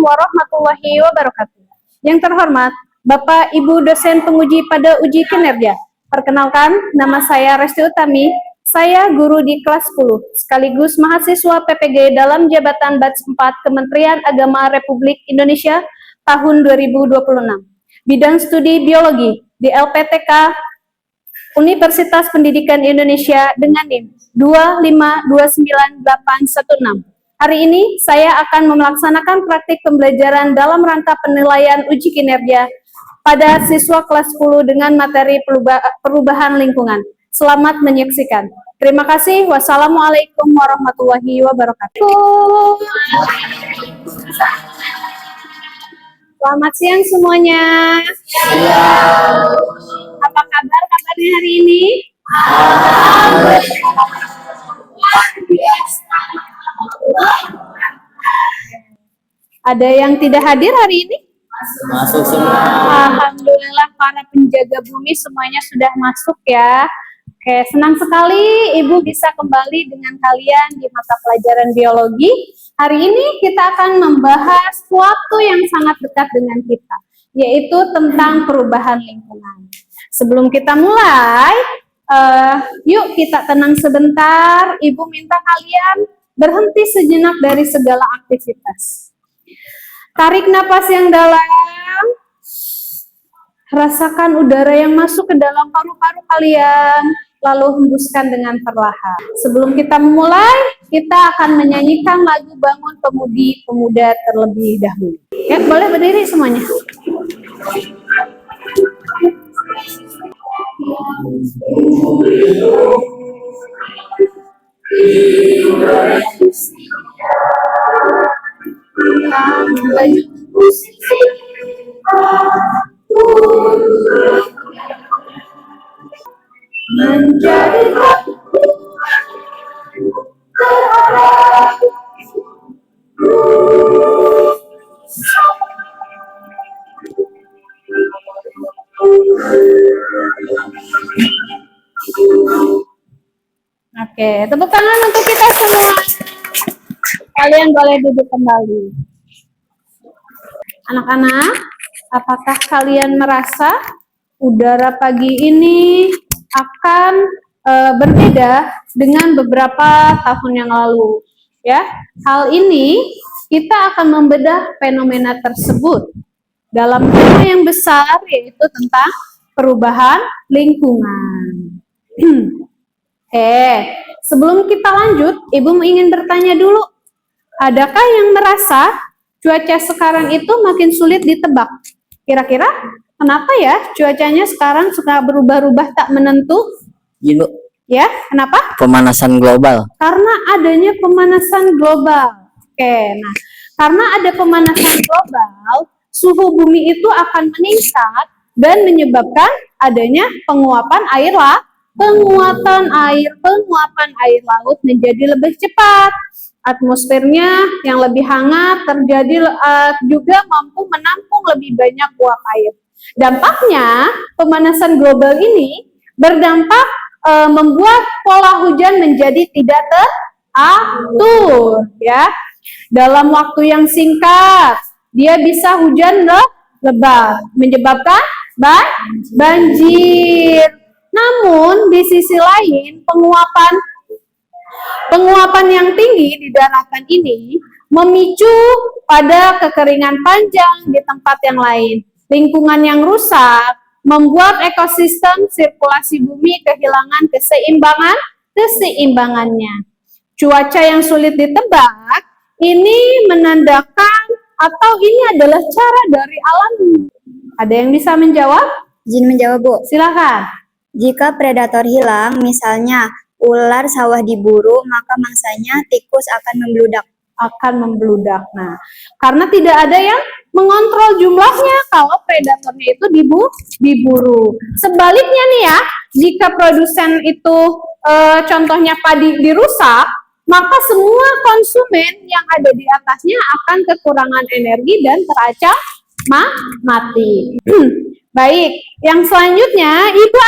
warahmatullahi wabarakatuh. Yang terhormat, Bapak Ibu dosen penguji pada uji kinerja. Perkenalkan, nama saya Resti Utami. Saya guru di kelas 10, sekaligus mahasiswa PPG dalam jabatan Batch 4 Kementerian Agama Republik Indonesia tahun 2026. Bidang studi biologi di LPTK Universitas Pendidikan Indonesia dengan NIM 2529816. Hari ini saya akan melaksanakan praktik pembelajaran dalam rangka penilaian uji kinerja pada siswa kelas 10 dengan materi perubahan lingkungan. Selamat menyaksikan. Terima kasih. Wassalamualaikum warahmatullahi wabarakatuh. Selamat siang semuanya. Apa kabarnya hari ini? Ada yang tidak hadir hari ini? Masuk semua. Alhamdulillah, para penjaga bumi semuanya sudah masuk ya. Oke, senang sekali Ibu bisa kembali dengan kalian di mata pelajaran biologi. Hari ini kita akan membahas sesuatu yang sangat dekat dengan kita, yaitu tentang perubahan lingkungan. Sebelum kita mulai, yuk kita tenang sebentar. Ibu minta kalian berhenti sejenak dari segala aktivitas. Tarik napas yang dalam. Rasakan udara yang masuk ke dalam paru-paru kalian, lalu hembuskan dengan perlahan. Sebelum kita memulai, kita akan menyanyikan lagu Bangun Pemudi Pemuda terlebih dahulu. Ya, boleh berdiri semuanya. Menjadi Oke, tepuk tangan untuk kita semua. Kalian boleh duduk kembali. Anak-anak, apakah kalian merasa udara pagi ini akan berbeda dengan beberapa tahun yang lalu? Ya, hal ini kita akan membedah fenomena tersebut dalam tema yang besar, yaitu tentang perubahan lingkungan. Sebelum kita lanjut, Ibu ingin bertanya dulu, adakah yang merasa cuaca sekarang itu makin sulit ditebak? Kira-kira kenapa ya cuacanya sekarang suka berubah-ubah tak menentu? Gini, Ya, kenapa? pemanasan global. Karena adanya pemanasan global. Nah, karena ada pemanasan global, suhu bumi itu akan meningkat dan menyebabkan adanya penguapan air laut menjadi lebih cepat. Atmosfernya yang lebih hangat terjadi juga mampu menampung lebih banyak uap air. Dampaknya, pemanasan global ini berdampak membuat pola hujan menjadi tidak teratur, ya. Dalam waktu yang singkat, dia bisa hujan lebat, menyebabkan banjir. Namun di sisi lain, penguapan yang tinggi di daratan ini memicu pada kekeringan panjang di tempat yang lain. Lingkungan yang rusak membuat ekosistem sirkulasi bumi kehilangan keseimbangannya. Cuaca yang sulit ditebak ini menandakan atau ini adalah cara dari alam. Ada yang bisa menjawab? Izin menjawab, Bu. Silakan. Jika predator hilang, misalnya ular sawah diburu, maka mangsanya tikus akan membludak. Nah, karena tidak ada yang mengontrol jumlahnya kalau predatornya itu diburu. Sebaliknya nih ya, jika produsen itu contohnya padi dirusak, maka semua konsumen yang ada di atasnya akan kekurangan energi dan terancam mati. Baik, yang selanjutnya Ibu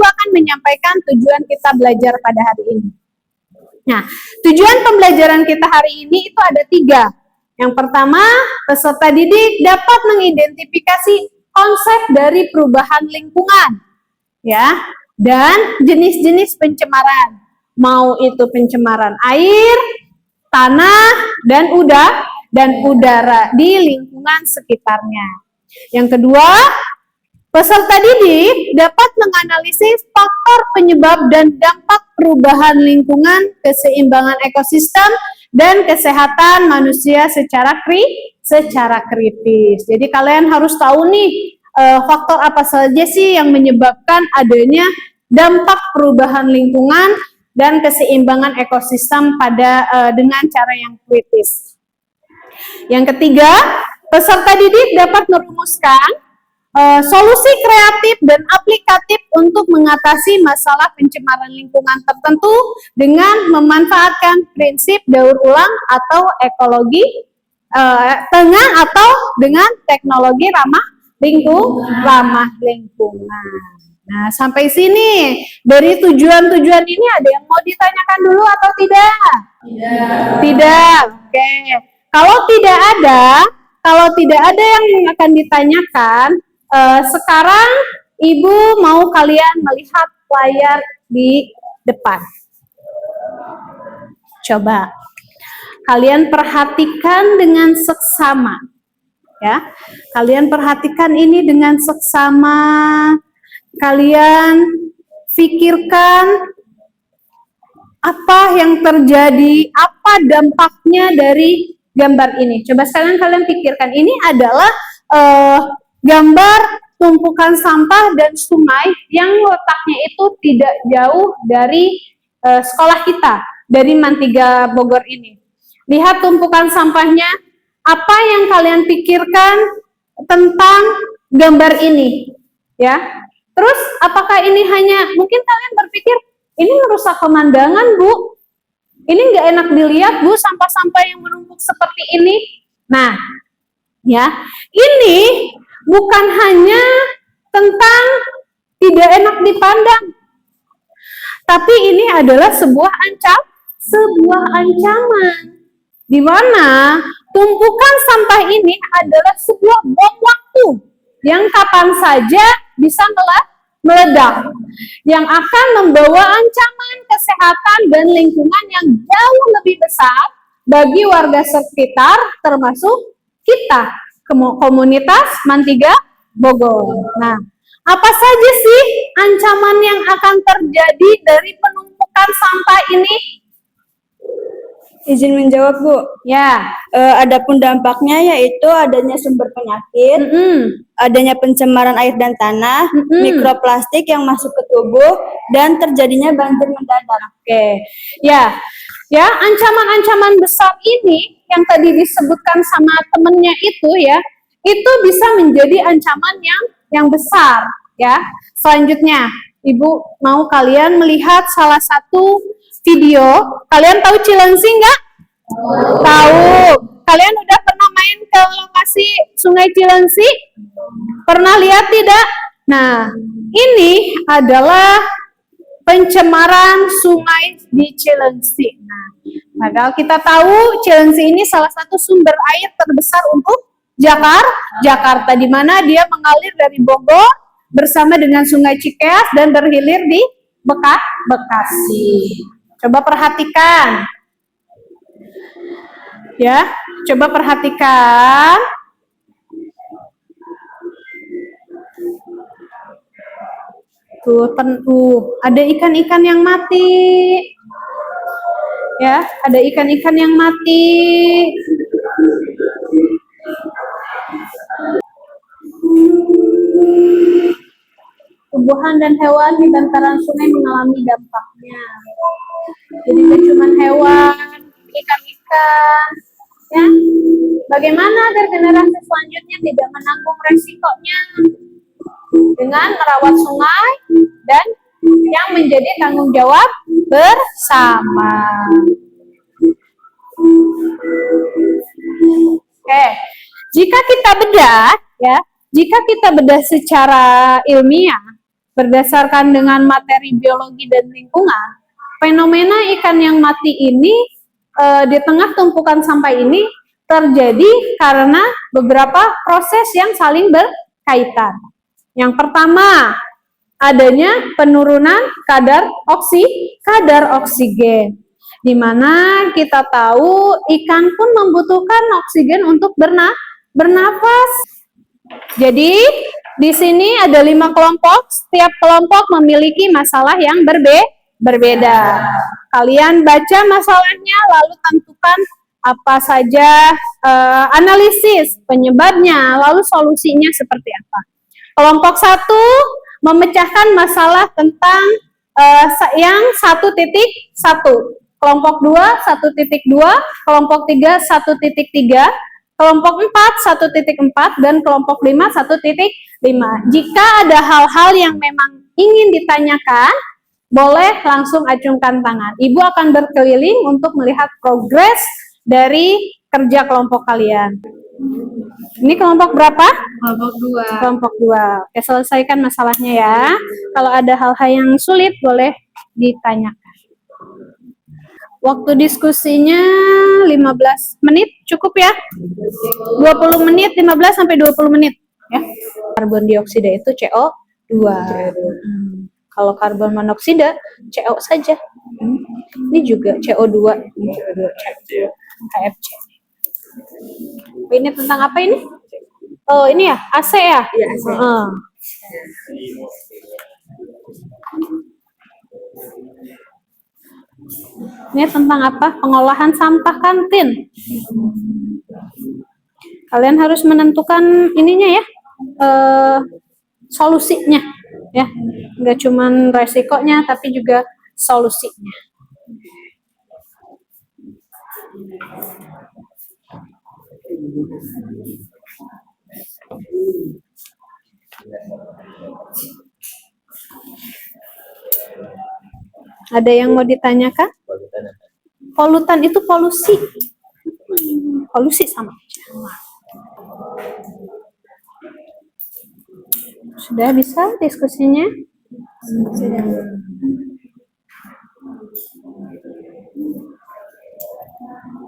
akan menyampaikan tujuan kita belajar pada hari ini. Nah, tujuan pembelajaran kita hari ini itu ada 3. Yang pertama, peserta didik dapat mengidentifikasi konsep dari perubahan lingkungan, ya, dan jenis-jenis pencemaran. Mau itu pencemaran air, tanah, dan udara di lingkungan sekitarnya. Yang kedua, peserta didik dapat menganalisis faktor penyebab dan dampak perubahan lingkungan, keseimbangan ekosistem, dan kesehatan manusia secara kritis. Jadi kalian harus tahu nih faktor apa saja sih yang menyebabkan adanya dampak perubahan lingkungan dan keseimbangan ekosistem dengan cara yang kritis. Yang ketiga, peserta didik dapat merumuskan solusi kreatif dan aplikatif untuk mengatasi masalah pencemaran lingkungan tertentu dengan memanfaatkan prinsip daur ulang atau ekologi tengah atau dengan teknologi ramah lingkungan. Nah, sampai sini dari tujuan-tujuan ini ada yang mau ditanyakan dulu atau tidak? Tidak. Oke. Kalau tidak ada yang akan ditanyakan, sekarang Ibu mau kalian melihat layar di depan. Coba kalian perhatikan dengan seksama, ya. Kalian perhatikan ini dengan seksama. Kalian pikirkan apa yang terjadi, apa dampaknya dari gambar ini. Coba sekarang kalian pikirkan, ini adalah gambar tumpukan sampah dan sungai yang letaknya itu tidak jauh dari sekolah kita, dari Mantiga Bogor ini. Lihat tumpukan sampahnya, apa yang kalian pikirkan tentang gambar ini, ya? Terus apakah ini hanya, mungkin kalian berpikir, ini merusak pemandangan, Bu. Ini nggak enak dilihat, Bu, sampah-sampah yang menumpuk seperti ini. Nah, ya, ini bukan hanya tentang tidak enak dipandang, tapi ini adalah sebuah ancaman, di mana tumpukan sampah ini adalah sebuah bom waktu yang kapan saja bisa meledak, yang akan membawa ancaman kesehatan dan lingkungan yang jauh lebih besar bagi warga sekitar, termasuk kita, komunitas Mantiga Bogor. Nah, apa saja sih ancaman yang akan terjadi dari penumpukan sampah ini? Izin menjawab, Bu. Ya. Adapun dampaknya yaitu adanya sumber penyakit, adanya pencemaran air dan tanah, mikroplastik yang masuk ke tubuh, dan terjadinya banjir mendadak. Oke. Ya, ancaman-ancaman besar ini yang tadi disebutkan sama temennya itu ya, itu bisa menjadi ancaman yang besar ya. Selanjutnya, Ibu mau kalian melihat salah satu video. Kalian tahu Cilengsi nggak? Tahu. Kalian udah pernah main ke lokasi Sungai Cilengsi? Pernah lihat tidak? Nah, ini adalah pencemaran sungai di Cilengsi. Nah, padahal kita tahu Cilengsi ini salah satu sumber air terbesar untuk Jakarta, di mana dia mengalir dari Bogor bersama dengan Sungai Cikeas dan berhilir di Bekasi. Coba perhatikan. Ya, coba perhatikan. Tuh, ada ikan-ikan yang mati. Ya, ada ikan-ikan yang mati. Tumbuhan dan hewan di bantaran sungai mengalami dampaknya. Jadi tidak cuma hewan, ikan-ikan, ya. Bagaimana agar generasi selanjutnya tidak menanggung resikonya? Dengan merawat sungai dan yang menjadi tanggung jawab bersama. Oke, jika kita bedah secara ilmiah, berdasarkan dengan materi biologi dan lingkungan, fenomena ikan yang mati ini di tengah tumpukan sampah ini terjadi karena beberapa proses yang saling berkaitan. Yang pertama, adanya penurunan kadar oksigen, di mana kita tahu ikan pun membutuhkan oksigen untuk bernafas. Jadi di sini ada 5 kelompok, setiap kelompok memiliki masalah yang berbeda. Kalian baca masalahnya lalu tentukan apa saja analisis penyebabnya, lalu solusinya seperti apa. Kelompok 1 memecahkan masalah tentang yang 1.1. Kelompok 2 1.2, kelompok 3 1.3, kelompok 4 1.4 dan kelompok 5 1.5. Jika ada hal-hal yang memang ingin ditanyakan, boleh langsung acungkan tangan. Ibu akan berkeliling untuk melihat progres dari kerja kelompok kalian. Ini kelompok berapa? Kelompok 2. Kelompok 2. Oke, selesaikan masalahnya ya. Kalau ada hal-hal yang sulit, boleh ditanyakan. Waktu diskusinya 15 menit, cukup ya? 20 menit, 15 sampai 20 menit. Ya. Karbon dioksida itu CO2. Kalau karbon monoksida, CO saja. Ini juga CO2. KFC. Ini tentang apa ini? Oh, ini ya, AC ya? Iya, AC. Ini tentang apa? Pengolahan sampah kantin. Kalian harus menentukan ininya ya, solusinya, ya. Nggak cuman resikonya, tapi juga solusinya. Ada yang mau ditanyakan? Polutan itu polusi. Polusi sama aja. Sudah bisa diskusinya? Sudah.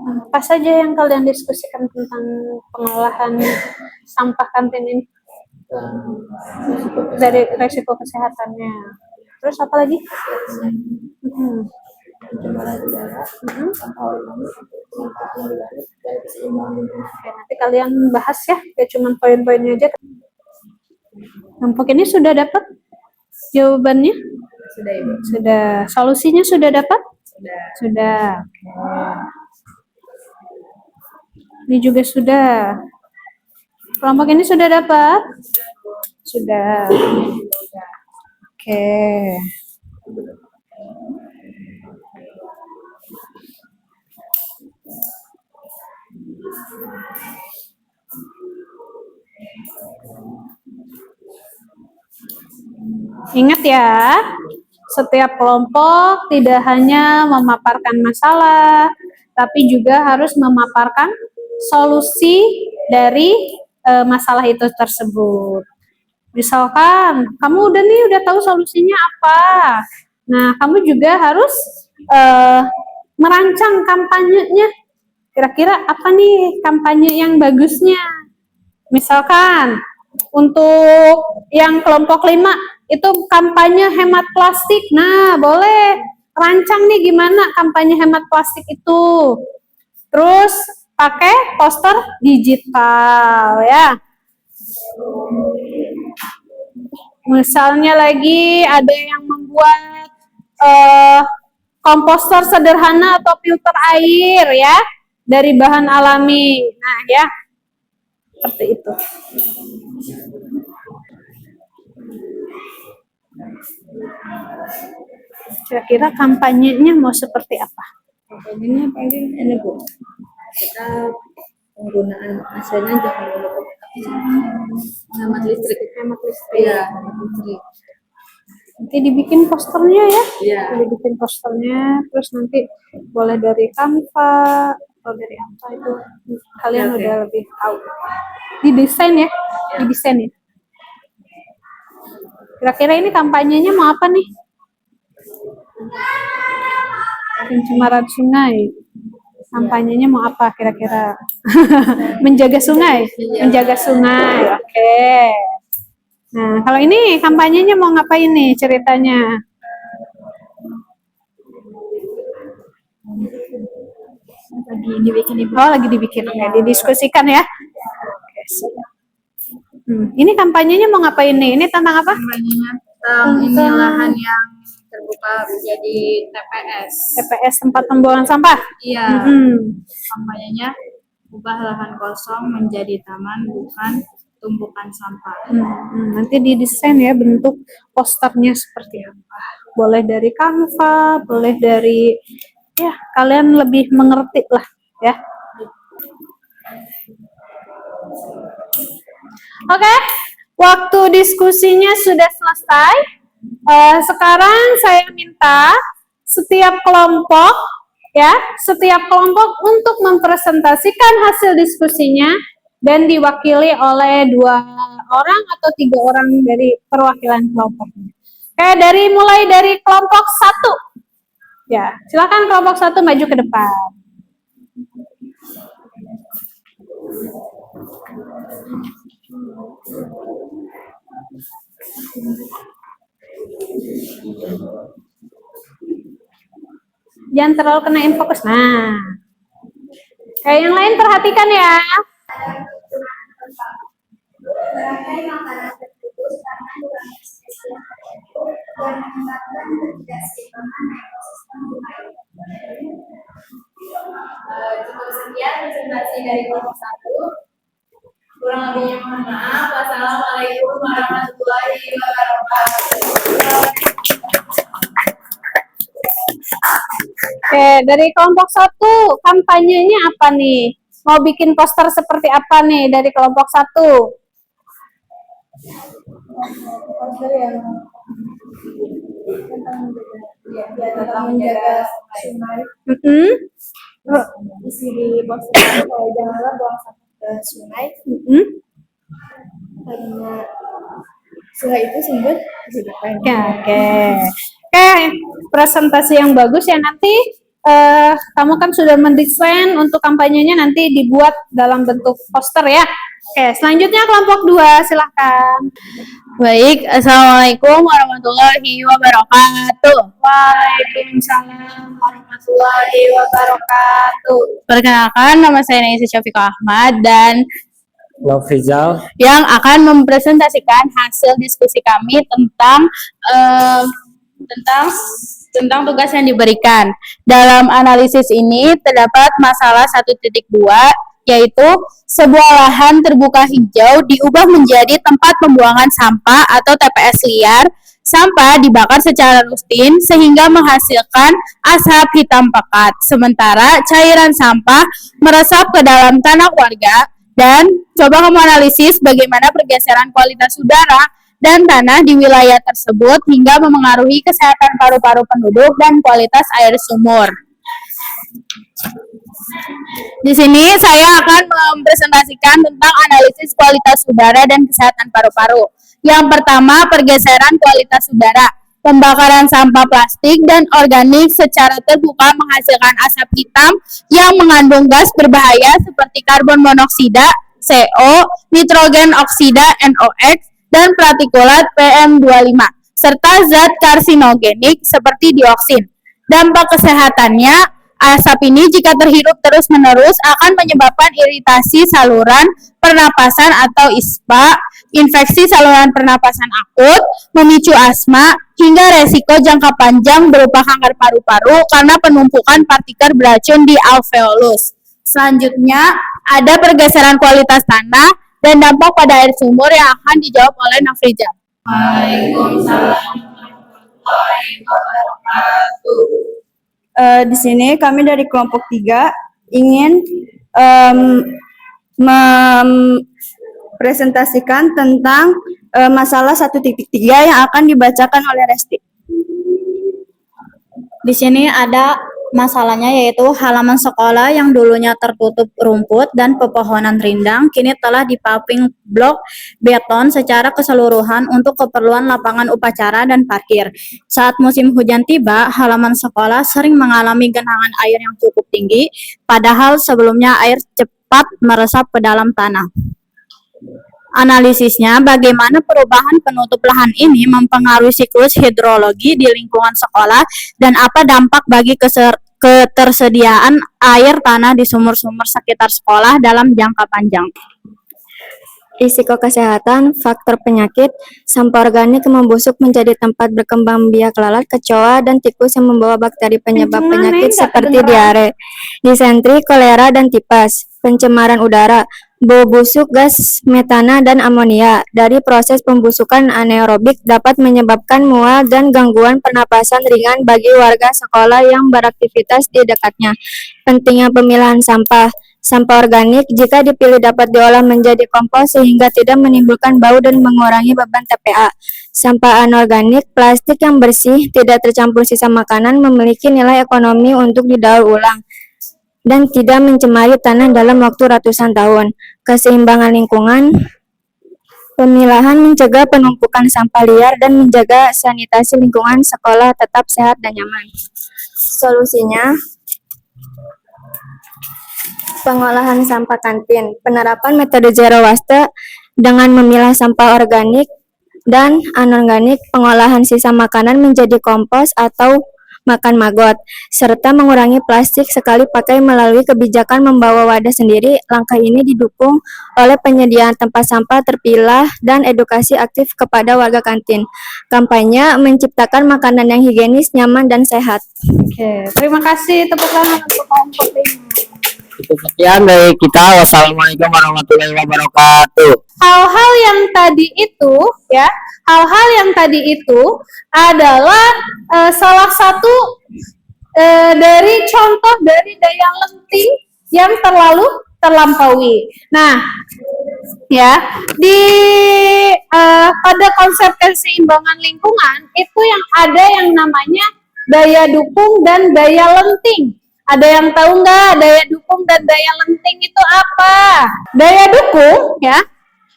Apa saja yang kalian diskusikan tentang pengolahan sampah kantin ini? Dari resiko kesehatannya. Terus apa lagi? Oke, nanti kalian bahas ya, kayak cuman poin-poinnya aja. Kelompok ini sudah dapat jawabannya? Sudah, Ibu. Sudah. Solusinya sudah dapat? Sudah. Sudah. Oke. Ini juga sudah. Kelompok ini sudah dapat? Sudah. Oke. Ingat ya, setiap kelompok tidak hanya memaparkan masalah, tapi juga harus memaparkan solusi dari masalah itu tersebut. Misalkan, kamu udah tahu solusinya apa. Nah, kamu juga harus merancang kampanyenya. Kira-kira apa nih kampanye yang bagusnya? Misalkan, untuk yang kelompok 5 itu kampanye hemat plastik. Nah, boleh rancang nih gimana kampanye hemat plastik itu. Terus pakai poster digital ya. Misalnya lagi ada yang membuat komposter sederhana atau filter air ya dari bahan alami. Nah, ya. Seperti itu. Kira-kira kampanyenya mau seperti apa? Kampanyenya paling ini, Bu. Kita penggunaan AC-nya jangan lupa hemat listrik. Hemat listrik. Iya, hemat listrik. Nanti dibikin posternya ya. Iya. Dibikin posternya, terus nanti boleh dari Canva atau dari apa itu. Kalian Oke. udah lebih tahu. Didesain ya. Didesain ya. Kira-kira ini kampanyenya mau apa nih? Pencemaran sungai. Kampanyenya mau apa kira-kira? Menjaga sungai? Menjaga sungai, oke. Nah, kalau ini kampanyenya mau ngapain nih ceritanya? Lagi dibikin ibu. Oh, lagi dibikin, oke, didiskusikan ya. Oke, siap. Ini kampanyenya mau ngapain nih? Ini tentang apa? Kampanyenya tentang ini lahan yang terbuka menjadi TPS. TPS, tempat pembuangan sampah. Iya. Kampanyenya ubah lahan kosong menjadi taman, bukan tumpukan sampah. Nanti didesain ya bentuk posternya seperti apa. Boleh dari Canva, boleh dari ya kalian lebih mengerti lah ya. Oke, waktu diskusinya sudah selesai. Sekarang saya minta setiap kelompok untuk mempresentasikan hasil diskusinya dan diwakili oleh 2 orang atau 3 orang dari perwakilan kelompoknya. Oke, mulai dari kelompok 1. Ya, silakan kelompok 1 maju ke depan. Jangan terlalu kena fokus. Nah, kayak yang lain perhatikan ya. Cukup sekian presentasi dari kelompok 1. Kurang lebihnya mohon maaf. Wassalamualaikum warahmatullahi wabarakatuh. Oke, dari kelompok 1, kampanyenya apa nih? Mau bikin poster seperti apa nih dari kelompok 1? Poster yang tentang menjaga sungai. Isi di poster itu kayak janganlah buang sampah ke sungai. Karena sungai itu sumber kehidupan. Ya, oke. Oke, presentasi yang bagus ya. Nanti kamu kan sudah mendesain untuk kampanyenya, nanti dibuat dalam bentuk poster ya. Oke, selanjutnya kelompok 2, silahkan. Baik, Assalamualaikum warahmatullahi wabarakatuh. Waalaikumsalam warahmatullahi wabarakatuh. Perkenalkan, nama saya Naisa Syafiqah Ahmad dan Lofrizal. yang akan mempresentasikan hasil diskusi kami tentang tugas yang diberikan. Dalam analisis ini terdapat masalah 1.2, yaitu sebuah lahan terbuka hijau diubah menjadi tempat pembuangan sampah atau TPS liar. Sampah dibakar secara rutin sehingga menghasilkan asap hitam pekat. Sementara cairan sampah meresap ke dalam tanah warga. Dan coba kamu analisis bagaimana pergeseran kualitas udara dan tanah di wilayah tersebut hingga memengaruhi kesehatan paru-paru penduduk dan kualitas air sumur. Di sini saya akan mempresentasikan tentang analisis kualitas udara dan kesehatan paru-paru. Yang pertama, pergeseran kualitas udara. Pembakaran sampah plastik dan organik secara terbuka menghasilkan asap hitam yang mengandung gas berbahaya seperti karbon monoksida, CO, nitrogen oksida, NOx, dan partikulat PM2,5, serta zat karsinogenik seperti dioksin. Dampak kesehatannya, asap ini jika terhirup terus-menerus akan menyebabkan iritasi saluran pernapasan atau ISPA, infeksi saluran pernapasan akut, memicu asma, hingga resiko jangka panjang berupa kanker paru-paru karena penumpukan partikel beracun di alveolus. Selanjutnya, ada pergeseran kualitas tanah dan dampak pada air sumur yang akan dijawab oleh Nafrizal. Waalaikumsalam warahmatullahi wabarakatuh. Di sini kami dari kelompok 3 ingin mempresentasikan tentang masalah 1.3 yang akan dibacakan oleh Resti. Di sini ada Masalahnya yaitu halaman sekolah yang dulunya tertutup rumput dan pepohonan rindang kini telah dipaving blok beton secara keseluruhan untuk keperluan lapangan upacara dan parkir. Saat musim hujan tiba, halaman sekolah sering mengalami genangan air yang cukup tinggi, padahal sebelumnya air cepat meresap ke dalam tanah. Analisisnya, bagaimana perubahan penutup lahan ini mempengaruhi siklus hidrologi di lingkungan sekolah dan apa dampak bagi ketersediaan air tanah di sumur-sumur sekitar sekolah dalam jangka panjang. Risiko kesehatan, faktor penyakit, sampah organik membusuk menjadi tempat berkembang biak lalat, kecoa, dan tikus yang membawa bakteri penyebab penyakit seperti diare, disentri, kolera, dan tipes. Pencemaran udara, bau busuk gas metana dan amonia dari proses pembusukan anaerobik dapat menyebabkan mual dan gangguan pernapasan ringan bagi warga sekolah yang beraktivitas di dekatnya. Pentingnya pemilahan sampah. Sampah organik jika dipilih dapat diolah menjadi kompos sehingga tidak menimbulkan bau dan mengurangi beban TPA. Sampah anorganik, plastik yang bersih, tidak tercampur sisa makanan memiliki nilai ekonomi untuk didaur ulang dan tidak mencemari tanah dalam waktu ratusan tahun. Keseimbangan lingkungan, pemilahan mencegah penumpukan sampah liar dan menjaga sanitasi lingkungan sekolah tetap sehat dan nyaman. Solusinya, pengolahan sampah kantin, penerapan metode zero waste dengan memilah sampah organik dan anorganik, pengolahan sisa makanan menjadi kompos atau makan maggot, serta mengurangi plastik sekali pakai melalui kebijakan membawa wadah sendiri. Langkah ini didukung oleh penyediaan tempat sampah terpilah dan edukasi aktif kepada warga kantin. Kampanye menciptakan makanan yang higienis, nyaman, dan sehat. Oke, terima kasih, tepuk tangan untuk kelompok 5. Cukup sekian dari kita. Wassalamualaikum warahmatullahi wabarakatuh. Hal-hal yang tadi itu ya, hal-hal yang tadi itu adalah salah satu dari contoh dari daya lenting yang terlampaui. Nah, ya, di pada konsep keseimbangan lingkungan itu yang ada yang namanya daya dukung dan daya lenting. Ada yang tahu nggak daya dukung dan daya lenting itu apa? Daya dukung ya,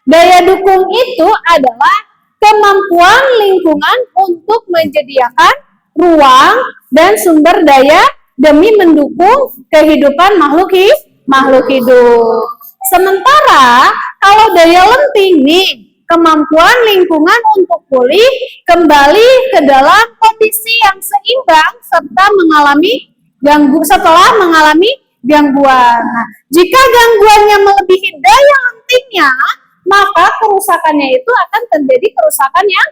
daya dukung itu adalah kemampuan lingkungan untuk menyediakan ruang dan sumber daya demi mendukung kehidupan makhluk hidup. Sementara kalau daya lenting nih, kemampuan lingkungan untuk pulih kembali ke dalam kondisi yang seimbang setelah mengalami gangguan. Nah, jika gangguannya melebihi daya lentingnya, maka kerusakannya itu akan terjadi kerusakan yang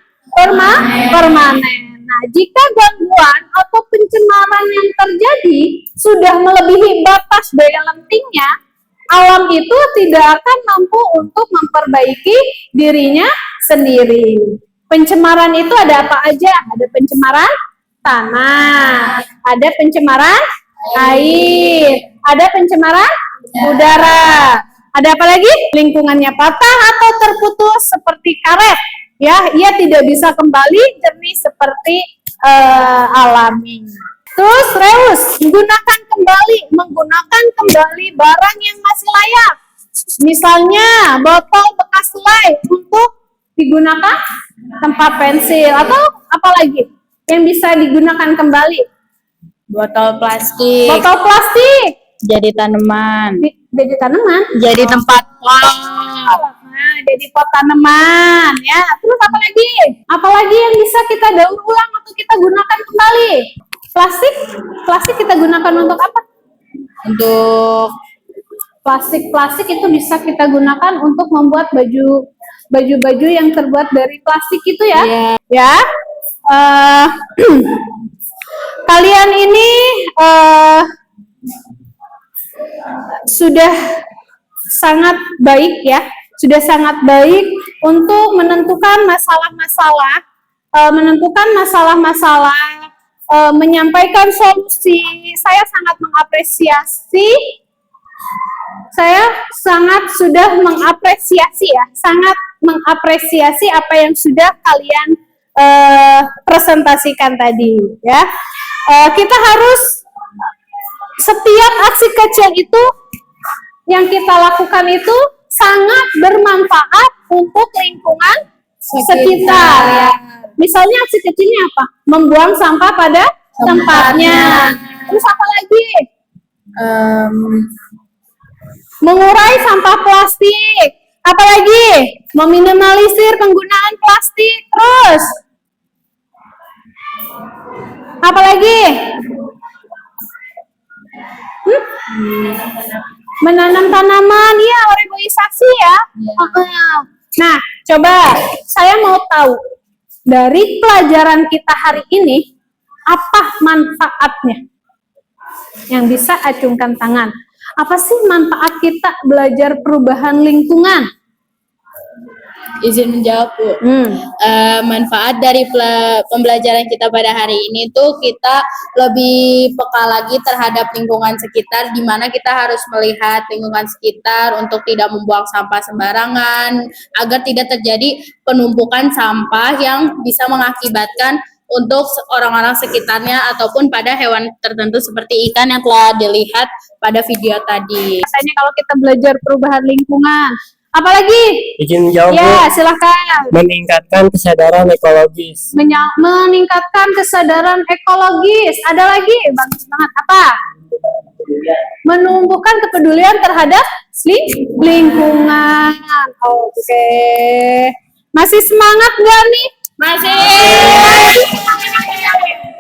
permanen. Nah, jika gangguan atau pencemaran yang terjadi sudah melebihi batas daya lentingnya, alam itu tidak akan mampu untuk memperbaiki dirinya sendiri. Pencemaran itu ada apa aja? Ada pencemaran tanah, ada pencemaran air, ada pencemaran udara, ada apa lagi? Lingkungannya patah atau terputus seperti karet, ya, ia tidak bisa kembali jernih seperti alami. Terus reus, menggunakan kembali barang yang masih layak. Misalnya botol bekas selai untuk digunakan tempat pensil atau apa lagi yang bisa digunakan kembali? Botol plastik. Botol plastik Jadi tanaman. jadi tanaman. Jadi tempat pot. Nah, jadi pot tanaman ya. Terus apa lagi? Apalagi yang bisa kita daur ulang atau kita gunakan kembali? Plastik kita gunakan untuk apa? Untuk Plastik itu bisa kita gunakan untuk membuat baju yang terbuat dari plastik itu ya. Ya. Kalian ini sudah sangat baik ya, sudah sangat baik untuk menentukan masalah-masalah, menyampaikan solusi. Saya sangat mengapresiasi apa yang sudah kalian presentasikan tadi ya. Kita harus Setiap aksi kecil itu yang kita lakukan itu sangat bermanfaat untuk lingkungan sekitar ya. Misalnya aksi kecilnya apa? Membuang sampah pada tempatnya. Terus apa lagi? Mengurai sampah plastik. Apalagi meminimalisir penggunaan plastik. Terus apalagi menanam tanaman, ya, reboisasi ya. Nah, coba saya mau tahu dari pelajaran kita hari ini apa manfaatnya yang bisa acungkan tangan. Apa sih manfaat kita belajar perubahan lingkungan? Izin menjawab, Bu. Manfaat dari pembelajaran kita pada hari ini tuh kita lebih peka lagi terhadap lingkungan sekitar, di mana kita harus melihat lingkungan sekitar untuk tidak membuang sampah sembarangan, agar tidak terjadi penumpukan sampah yang bisa mengakibatkan untuk orang-orang sekitarnya ataupun pada hewan tertentu seperti ikan yang telah dilihat pada video tadi. Katanya kalau kita belajar perubahan lingkungan, apalagi? Izin menjawab, Bu. Ya, silakan. Meningkatkan kesadaran ekologis. Meningkatkan kesadaran ekologis. Ada lagi? Bagus banget. Apa? Menumbuhkan kepedulian terhadap lingkungan. Oke. Masih semangat nggak nih? Masih.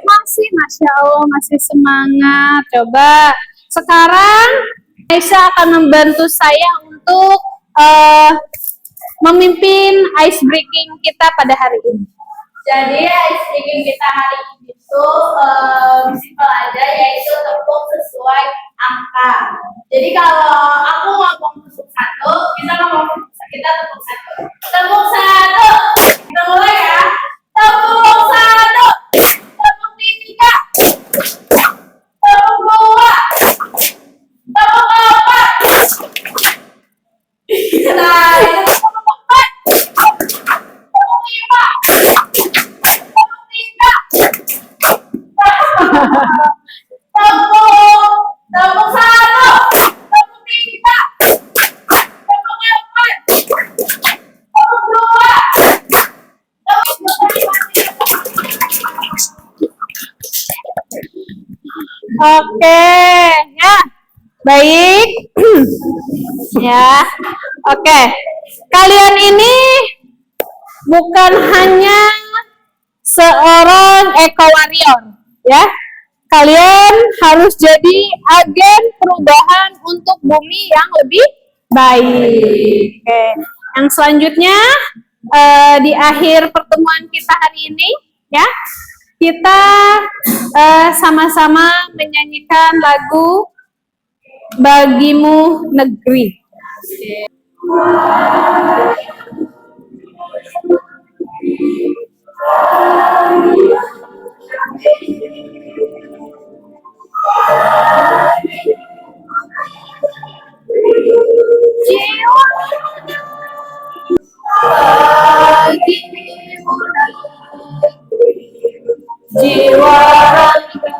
Masih, Masya Allah, masih semangat. Coba sekarang Aisyah akan membantu saya untuk memimpin ice breaking kita pada hari ini. Jadi ice breaking kita hari ini itu simpel aja, yaitu tepuk sesuai angka. Jadi kalau aku ngomong tepuk satu, kita tepuk satu. Tepuk satu. Kita mulai ya. Tepuk satu. Tepuk tiga. Tepuk dua. Tepuk empat. Nah, itu tepuk empat. Tepuk lima. Tepuk tiga. Tepuk satu. Tepuk tiga. Tepuk empat. Tepuk dua. Oke, ya. Baik. Ya. Oke. Kalian ini bukan hanya seorang eco warrior, ya. Kalian harus jadi agen perubahan untuk bumi yang lebih baik. Oke. Yang selanjutnya di akhir pertemuan kita hari ini, ya, kita sama-sama menyanyikan lagu Bagimu Negeri. Jiwa bagimu negeri, jiwa raga.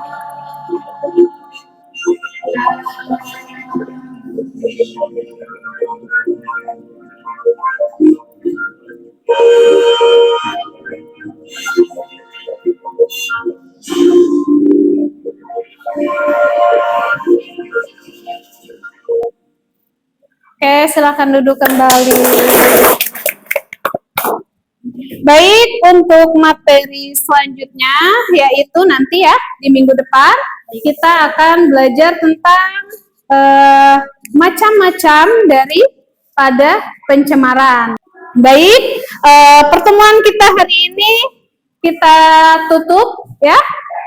Oke, silakan duduk kembali. Baik, untuk materi selanjutnya yaitu nanti ya di minggu depan kita akan belajar tentang macam-macam daripada pencemaran. Baik, pertemuan kita hari ini kita tutup ya.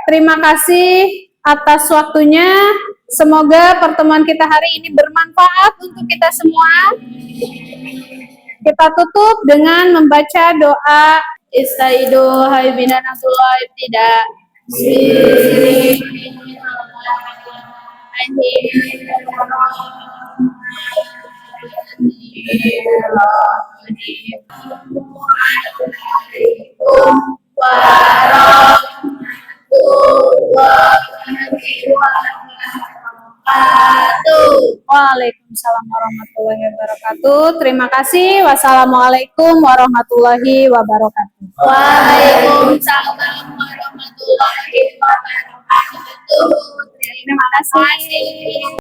Terima kasih atas waktunya. Semoga pertemuan kita hari ini bermanfaat untuk kita semua. Kita tutup dengan membaca doa Istaidu hai binanatul tidak. Warahmatullahi wabarakatuh. Waalaikumsalam warahmatullahi wabarakatuh. Terima kasih. Wassalamualaikum warahmatullahi wabarakatuh. Waalaikumsalam warahmatullahi wabarakatuh. Terima kasih.